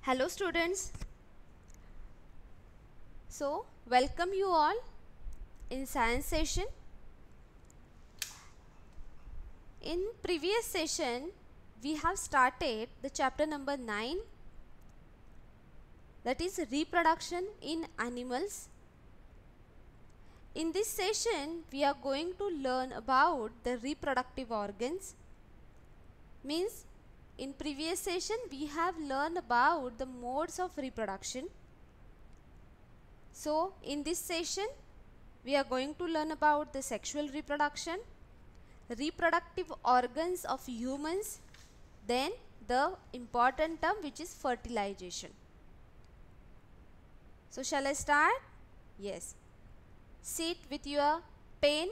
Hello students. So welcome you all in science session. In previous session we have started the chapter number 9, that is reproduction in animals. In this session we are going to learn about the reproductive organs. Means in previous session we have learned about the modes of reproduction. So in this session we are going to learn about the sexual reproduction, reproductive organs of humans, then the important term which is fertilization. So shall I start? Yes. Sit with your pen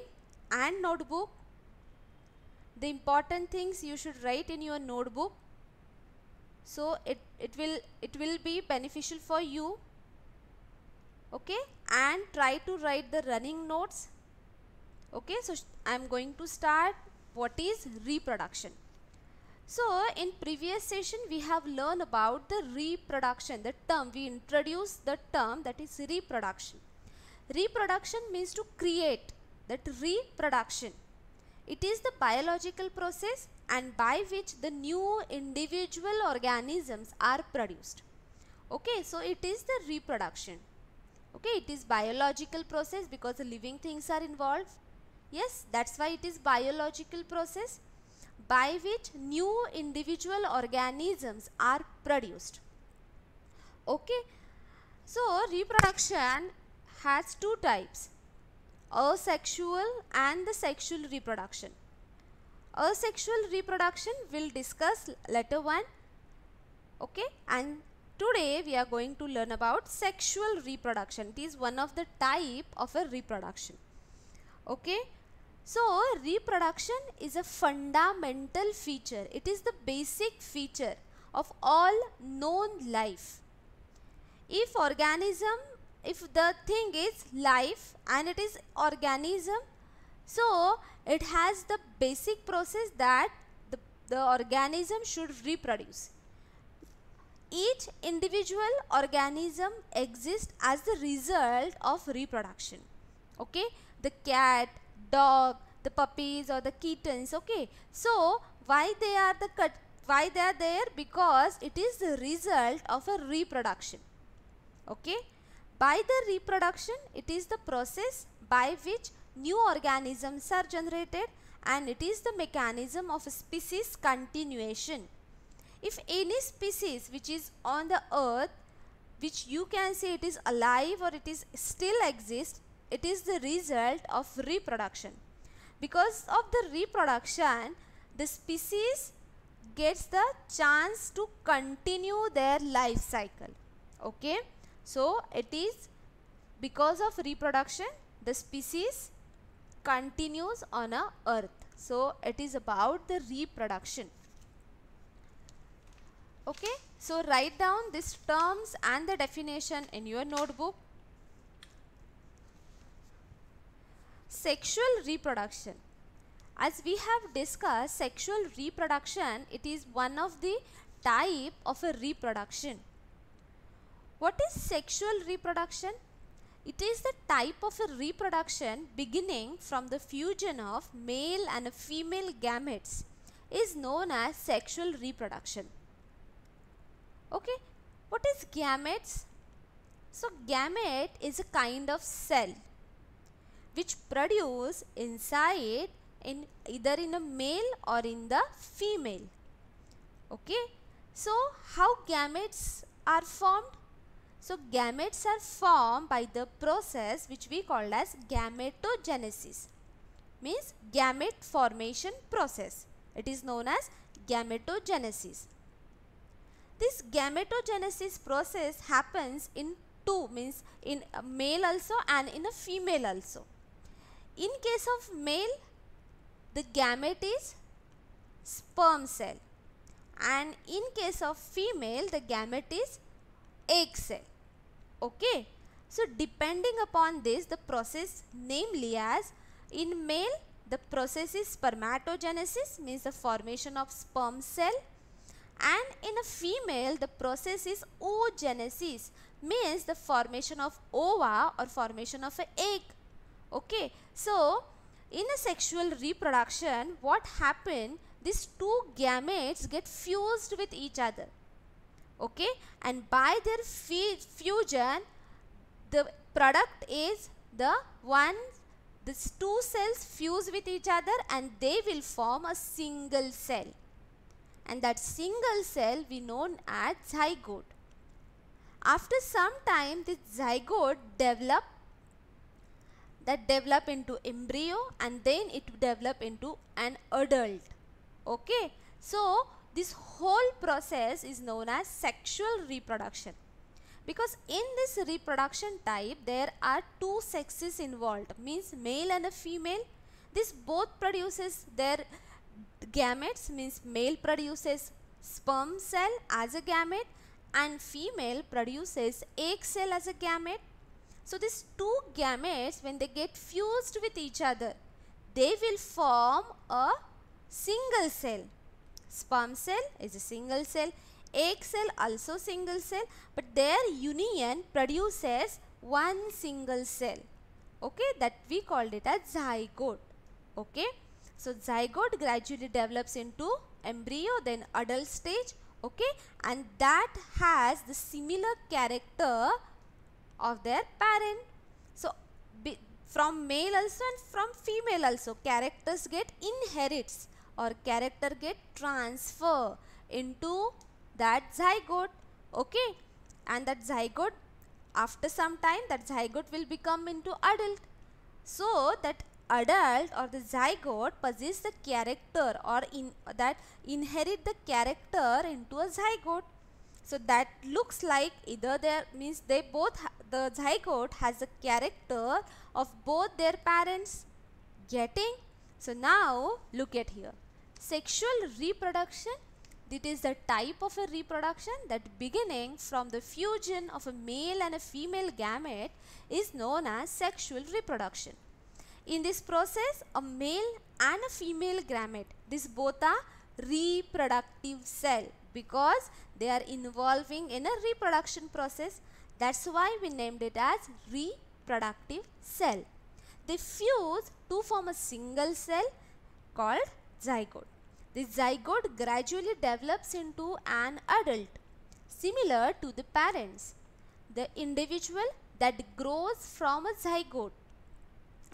and notebook. The important things you should write in your notebook, so it will be beneficial for you. Okay, and try to write the running notes. Okay, so I am going to start. What is reproduction? So in previous session we have learned about the reproduction, the term we introduced, the term that is reproduction. Reproduction means to create. That reproduction, it is the biological process and by which the new individual organisms are produced. Okay, so it is the reproduction. Okay, it is biological process because the living things are involved. Yes, that's why it is biological process by which new individual organisms are produced. Okay, so reproduction has two types, asexual and the sexual reproduction. Asexual reproduction will discuss later one. Okay, and today we are going to learn about sexual reproduction. It is one of the type of a reproduction. Okay, so reproduction is a fundamental feature. It is the basic feature of all known life. If the thing is life and it is organism, so it has the basic process that the organism should reproduce. Each individual organism exists as the result of reproduction. Okay, the cat, dog, the puppies or the kittens. Okay, so why they are there? Because it is the result of a reproduction. Okay, by the reproduction, it is the process by which new organisms are generated and it is the mechanism of species continuation. If any species which is on the earth, which you can say it is alive or it is still exists, it is the result of reproduction. Because of the reproduction, the species gets the chance to continue their life cycle. Okay, so it is because of reproduction the species continues on a earth. So it is about the reproduction. Okay, so write down these terms and the definition in your notebook. Sexual reproduction. As we have discussed, sexual reproduction, it is one of the type of a reproduction. What is sexual reproduction? It is the type of a reproduction beginning from the fusion of male and female gametes is known as sexual reproduction. Okay, what is gametes? So gamete is a kind of cell which produce inside in either in a male or in the female. Okay, so how gametes are formed? So gametes are formed by the process which we call as gametogenesis, means gamete formation process. It is known as gametogenesis. This gametogenesis process happens in two, means in a male also and in a female also. In case of male, the gamete is sperm cell, and in case of female, the gamete is egg cell. Okay, so depending upon this, the process, namely as in male the process is spermatogenesis, means the formation of sperm cell, and in a female the process is oogenesis, means the formation of ova or formation of an egg. Okay, so in a sexual reproduction, what happen, these two gametes get fused with each other. Okay, and by their fusion the product is the one, these two cells fuse with each other and they will form a single cell, and that single cell we known as zygote. After some time this zygote develop into embryo and then it develop into an adult. Okay, so this whole process is known as sexual reproduction, because in this reproduction type there are two sexes involved, means male and a female. This both produces their gametes, means male produces sperm cell as a gamete and female produces egg cell as a gamete. So these two gametes, when they get fused with each other, they will form a single cell. Sperm cell is a single cell, egg cell also single cell, but their union produces one single cell. Okay, that we called it as zygote. Okay, so zygote gradually develops into embryo, then adult stage. Okay, and that has the similar character of their parent. So from male also and from female also, characters get inherits or character get transfer into that zygote. Okay, and that zygote, after some time that zygote will become into adult. So that adult or the zygote possess the character or that inherit the character into a zygote. So that looks like either there, means they both the zygote has the character of both their parents. Getting? So now look at here. Sexual reproduction, it is the type of a reproduction that beginning from the fusion of a male and a female gamete is known as sexual reproduction. In this process, a male and a female gamete, these both are reproductive cell because they are involving in a reproduction process. That's why we named it as reproductive cell. They fuse to form a single cell called zygote. The zygote gradually develops into an adult, similar to the parents. The individual that grows from a zygote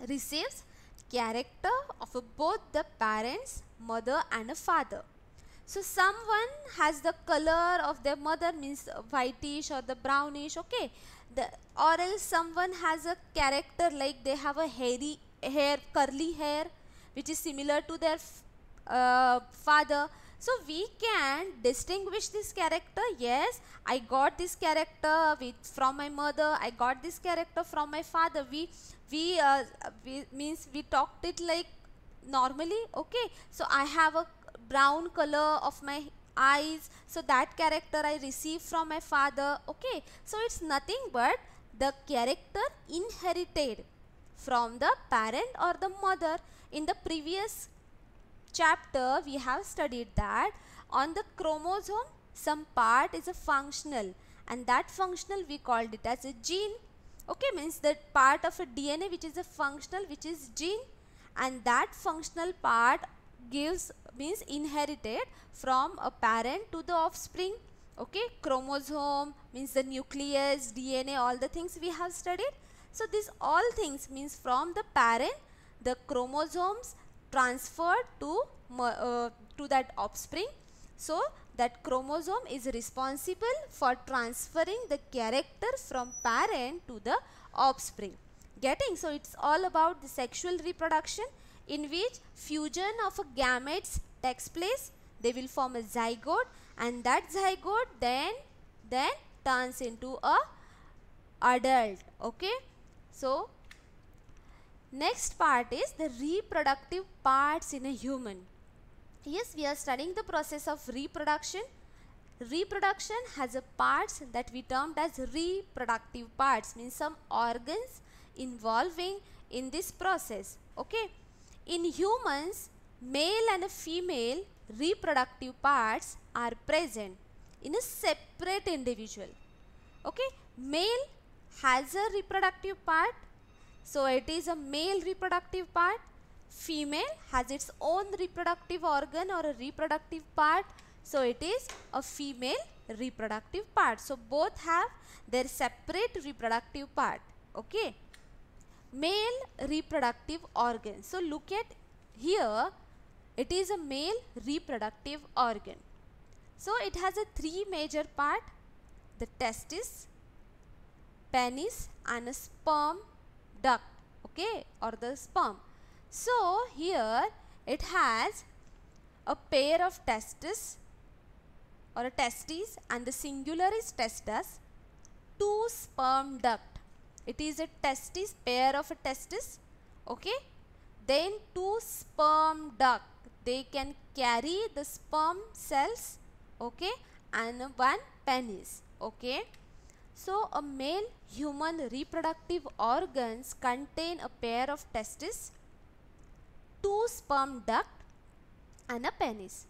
receives character of both the parents, mother and a father. So someone has the color of their mother, means whitish or the brownish. Okay, or else someone has a character like they have a hairy hair, curly hair, which is similar to their father. So we can distinguish this character. Yes, I got this character from my mother, I got this character from my father. We means we talked it like normally. Okay, so I have a brown color of my eyes, so that character I received from my father. Okay, so it's nothing but the character inherited from the parent or the mother. In the previous chapter we have studied that on the chromosome some part is a functional, and that functional we called it as a gene. Okay, means that part of a DNA which is a functional, which is gene, and that functional part means inherited from a parent to the offspring. Okay, chromosome means the nucleus, DNA, all the things we have studied. So these all things means from the parent the chromosomes transferred to that offspring. So that chromosome is responsible for transferring the character from parent to the offspring. Getting? So it's all about the sexual reproduction in which fusion of a gametes takes place. They will form a zygote, and that zygote then turns into a adult. Okay, so next part is the reproductive parts in a human. Yes, we are studying the process of reproduction. Reproduction has a parts that we termed as reproductive parts, means some organs involving in this process. Okay, in humans, male and a female reproductive parts are present in a separate individual. Okay, male has a reproductive part, so it is a male reproductive part. Female has its own reproductive organ or a reproductive part, so it is a female reproductive part. So both have their separate reproductive part. Okay, male reproductive organ. So look at here, it is a male reproductive organ. So it has a three major part: the testis, penis and a sperm duct, okay, or the sperm. So here it has a pair of testes or a testes, and the singular is testes, two sperm duct. It is a testis, pair of a testis, okay, then two sperm duct, they can carry the sperm cells, okay, and one penis, okay. So a male human reproductive organs contain a pair of testes, two sperm duct and a penis.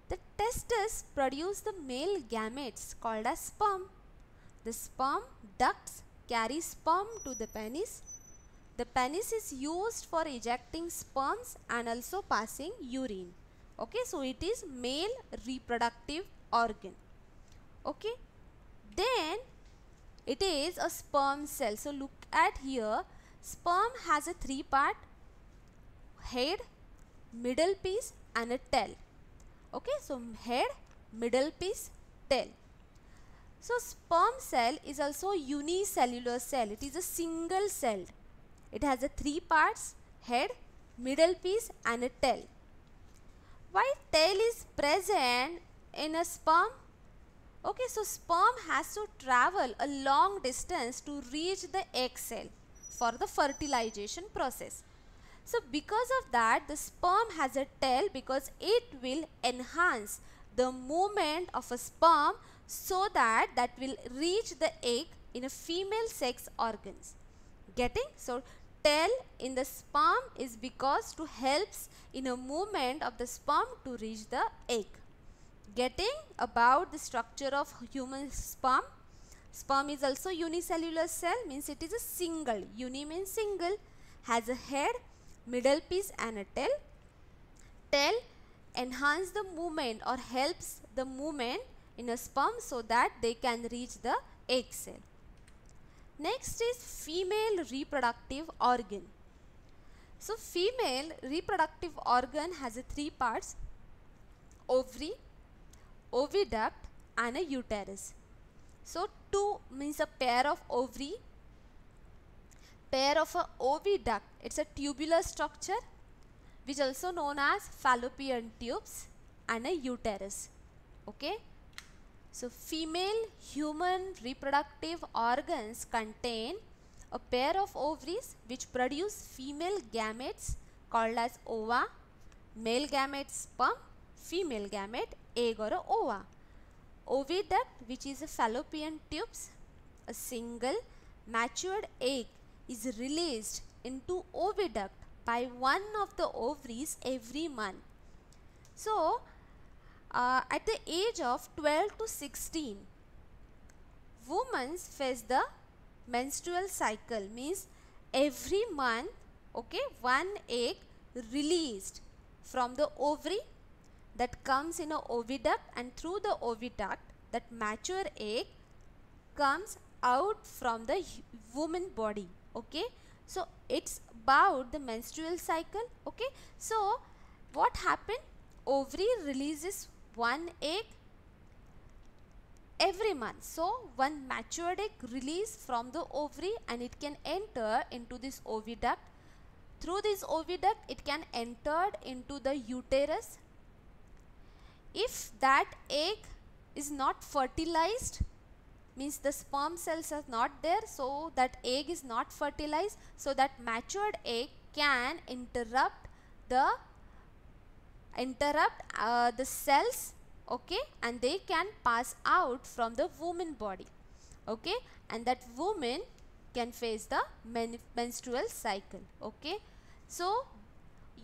The testes produce the male gametes called as sperm. The sperm ducts carry sperm to the penis. The penis is used for ejecting sperms and also passing urine. Okay, so it is male reproductive organ. Okay, then it is a sperm cell. So look at here, sperm has a three part: head, middle piece and a tail. Okay, so head, middle piece, tail. So sperm cell is also a unicellular cell. It is a single celled. It has a three parts: head, middle piece and a tail. Why tail is present in a sperm? Okay, so sperm has to travel a long distance to reach the egg cell for the fertilization process. So because of that, the sperm has a tail, because it will enhance the movement of a sperm so that that will reach the egg in a female sex organs. Getting? So tail in the sperm is because to helps in a movement of the sperm to reach the egg. Getting about the structure of human sperm? Sperm is also unicellular cell, means it is a single. Uni means single. Has a head, middle piece and a tail. Tail enhance the movement or helps the movement in a sperm so that they can reach the egg cell. Next is female reproductive organ. So female reproductive organ has a three parts: ovary, oviduct and a uterus. So two means a pair of ovary, pair of a oviduct. It's a tubular structure which also known as fallopian tubes, and a uterus. Okay, so female human reproductive organs contain a pair of ovaries which produce female gametes called as ova, male gamete sperm, female gamete egg or a ova. Oviduct, which is a fallopian tubes, a single matured egg is released into oviduct by one of the ovaries every month. So at the age of 12 to 16, women face the menstrual cycle, means every month, okay, one egg released from the ovary that comes in a oviduct, and through the oviduct that mature egg comes out from the woman body. Okay, so it's about the menstrual cycle. Okay, so what happened? Ovary releases one egg every month. So one matured egg released from the ovary and it can enter into this oviduct. Through this oviduct it can enter into the uterus. If that egg is not fertilized, means the sperm cells are not there, so that egg is not fertilized, so that matured egg can interrupt the cells, okay, and they can pass out from the woman body, okay, and that woman can face the menstrual cycle. Okay, so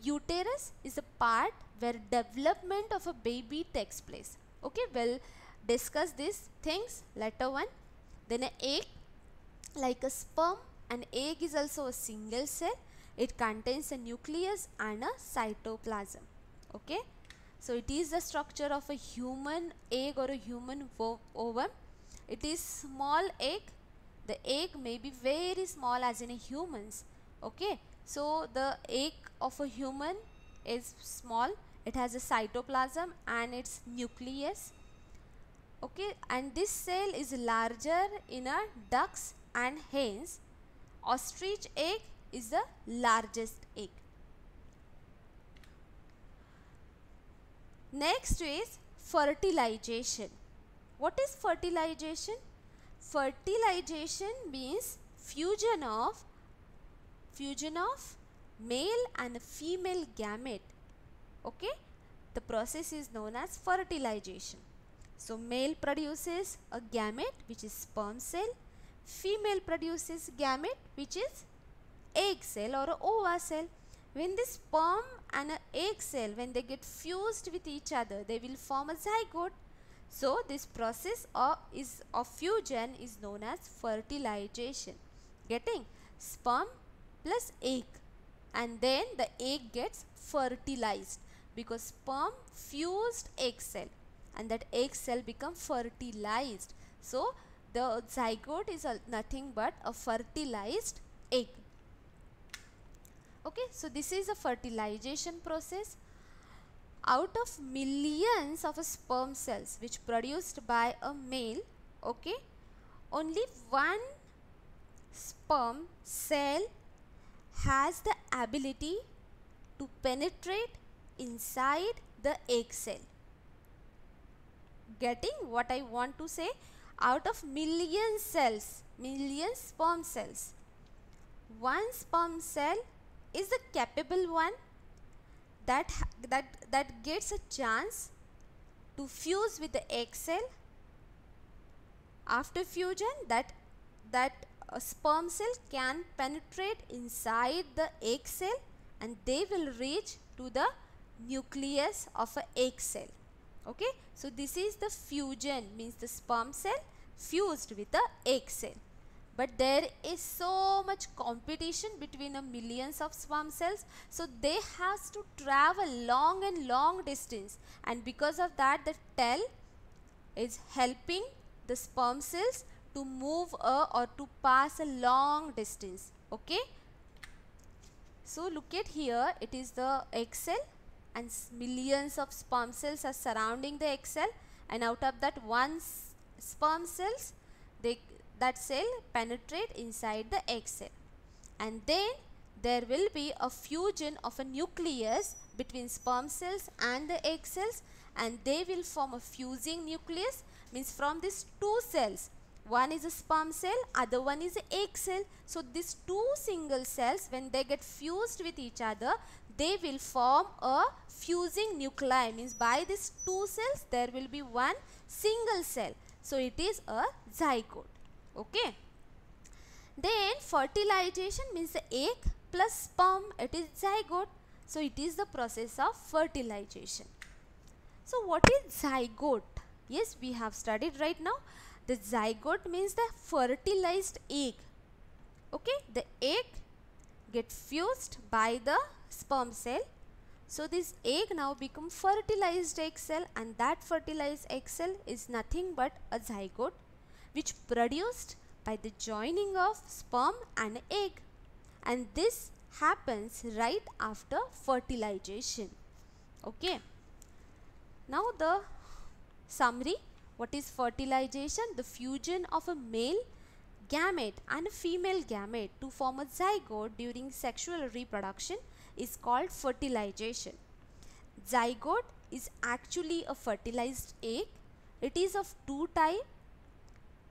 Uterus is a part where development of a baby takes place. Okay, we'll discuss these things later on. Then an egg, like a sperm, an egg is also a single cell. It contains a nucleus and a cytoplasm. Okay, so it is the structure of a human egg or a human ovum. It is small egg. The egg may be very small as in a humans. Okay, so the egg of a human is small. It has a cytoplasm and its nucleus. Okay, and this cell is larger in a ducks and hens. Ostrich egg is the largest egg. Next is fertilization. What is fertilization? Fertilization means fusion of male and female gamete. Okay, the process is known as fertilization. So male produces a gamete which is sperm cell, female produces gamete which is egg cell or a ova cell. When the sperm and an egg cell, when they get fused with each other, they will form a zygote. So this process of fusion is known as fertilization. Getting sperm plus egg, and then the egg gets fertilized because sperm fused egg cell and that egg cell become fertilized. So the zygote is nothing but a fertilized egg. Okay, so this is a fertilization process. Out of millions of sperm cells which produced by a male, okay, only one sperm cell has the ability to penetrate inside the egg cell. Getting what I want to say? Out of million cells, million sperm cells, one sperm cell is the capable one that gets a chance to fuse with the egg cell. After fusion, that sperm cell can penetrate inside the egg cell and they will reach to the nucleus of an egg cell. Okay, so this is the fusion, means the sperm cell fused with the egg cell. But there is so much competition between the millions of sperm cells, so they have to travel long and long distance, and because of that the tail is helping the sperm cells to move or to pass a long distance. Okay, so look at here, it is the egg cell and millions of sperm cells are surrounding the egg cell, and out of that one sperm cells, that cell penetrate inside the egg cell, and then there will be a fusion of a nucleus between sperm cells and the egg cells, and they will form a fusing nucleus. Means from these two cells, one is a sperm cell, other one is an egg cell. So these two single cells, when they get fused with each other, they will form a fusing nuclei. Means by these two cells there will be one single cell. So it is a zygote. Okay. Then fertilization means the egg plus sperm, it is zygote. So it is the process of fertilization. So what is zygote? Yes, we have studied right now. The zygote means the fertilized egg. Okay, the egg get fused by the sperm cell. So this egg now become fertilized egg cell, and that fertilized egg cell is nothing but a zygote, which produced by the joining of sperm and egg, and this happens right after fertilization. Okay, now the summary. What is fertilization? The fusion of a male gamete and a female gamete to form a zygote during sexual reproduction is called fertilization. Zygote is actually a fertilized egg. It is of two types.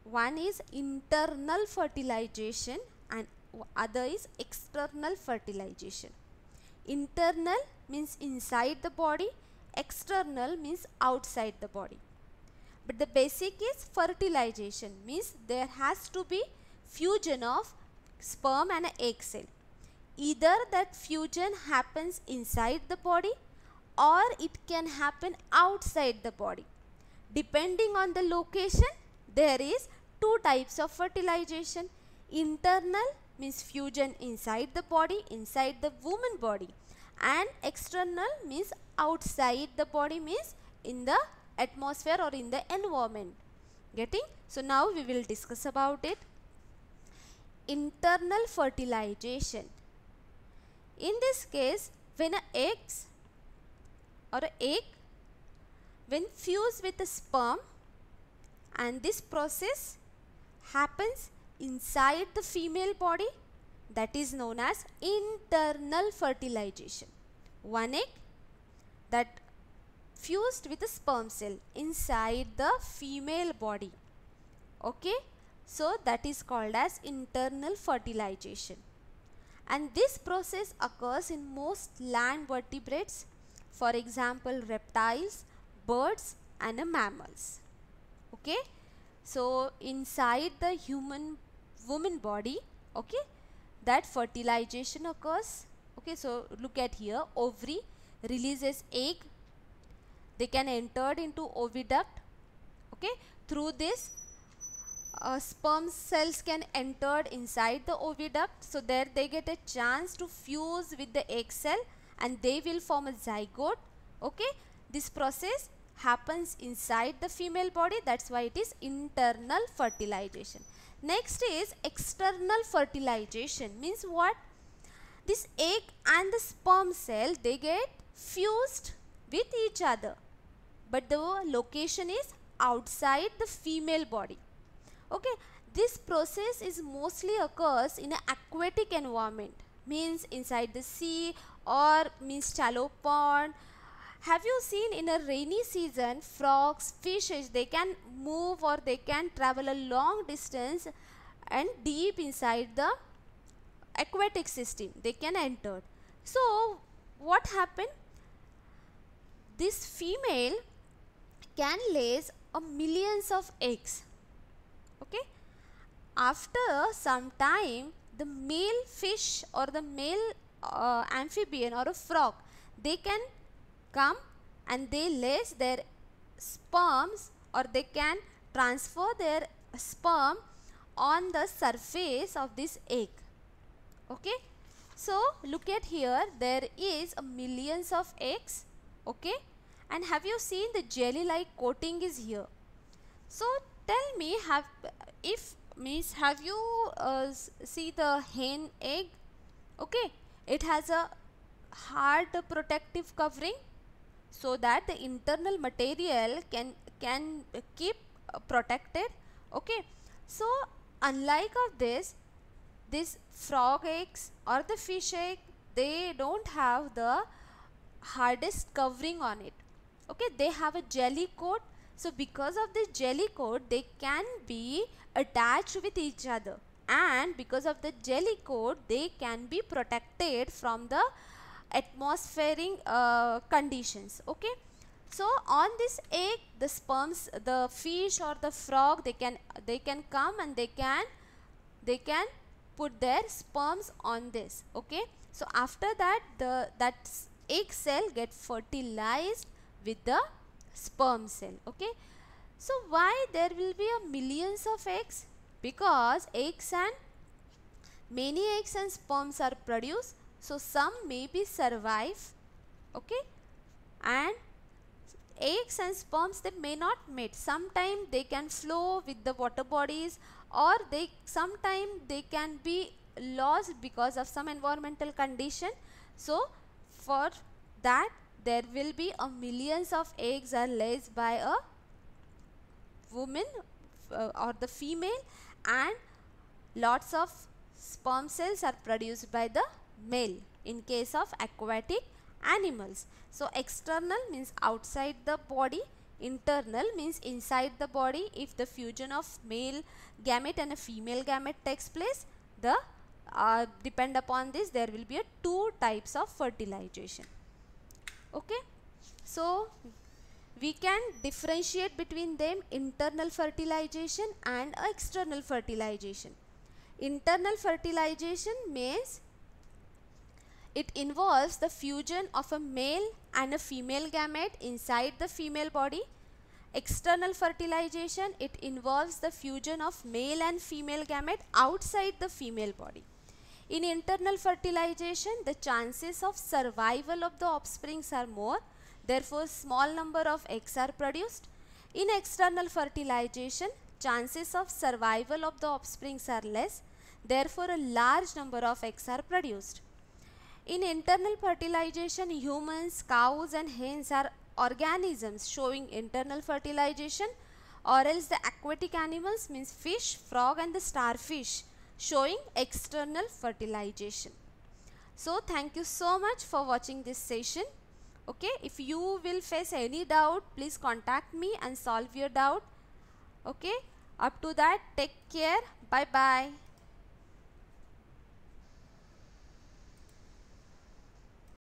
One is internal fertilization and other is external fertilization. Internal means inside the body, external means outside the body. But the basic is fertilization, means there has to be fusion of sperm and an egg cell. either that fusion happens inside the body or it can happen outside the body. Depending on the location, there is two types of fertilization. Internal means fusion inside the body, inside the woman body, and external means outside the body, means in the atmosphere or in the environment. Getting? So now we will discuss about it. Internal fertilization. In this case, when an egg when fused with a sperm, and this process happens inside the female body, that is known as internal fertilization. One egg that fused with a sperm cell inside the female body. Okay, so that is called as internal fertilization, and this process occurs in most land vertebrates, for example reptiles, birds and mammals. Okay, so inside the woman body, okay, that fertilization occurs. Okay, so look at here, ovary releases egg, they can enter into oviduct. Okay, through this sperm cells can enter inside the oviduct, so there they get a chance to fuse with the egg cell and they will form a zygote. Okay, this process happens inside the female body, that's why it is internal fertilization. Next is external fertilization. Means what? This egg and the sperm cell, they get fused with each other, but the location is outside the female body. Okay, this process is mostly occurs in an aquatic environment, means inside the sea or means shallow pond. Have you seen in a rainy season, frogs, fishes, they can move or they can travel a long distance and deep inside the aquatic system they can enter. So what happened? This female can lay millions of eggs. Okay, after some time the male fish or the male amphibian or a frog, they can come and they lay their sperms, or they can transfer their sperm on the surface of this egg. Okay, so look at here, there is millions of eggs. Okay, and have you seen the jelly like coating is here? So tell me, have you see the hen egg? Okay, it has a hard protective covering so that the internal material can keep protected. Okay, so unlike of this frog eggs or the fish egg, they don't have the hardest covering on it. Okay, they have a jelly coat. So because of this jelly coat, they can be attached with each other, and because of the jelly coat, they can be protected from the atmospheric conditions. Okay, so on this egg, the sperms, the fish or the frog, they can come and they can put their sperms on this. Okay, so after that that egg cell get fertilized with the sperm cell. Okay, so why there will be a millions of eggs? Because many eggs and sperms are produced, so some maybe survive. Okay, and eggs and sperms, they may not mate. Sometimes they can flow with the water bodies, or sometimes they can be lost because of some environmental condition. So for that, there will be millions of eggs are laid by a woman or the female, and lots of sperm cells are produced by the male in case of aquatic animals. So external means outside the body, internal means inside the body. If the fusion of male gamete and a female gamete takes place, the depend upon this, there will be two types of fertilization. Okay, so we can differentiate between them, internal fertilization and external fertilization. Internal fertilization means It involves the fusion of a male and a female gamete inside the female body. External fertilization, it involves the fusion of male and female gamete outside the female body. In internal fertilization, the chances of survival of the offsprings are more, therefore small number of eggs are produced. In external fertilization, chances of survival of the offsprings are less, therefore a large number of eggs are produced. In internal fertilization, humans, cows and hens are organisms showing internal fertilization, or else the aquatic animals means fish, frog and the starfish showing external fertilization. So thank you so much for watching this session. Okay, if you will face any doubt, please contact me and solve your doubt. Okay, up to that, take care. Bye bye.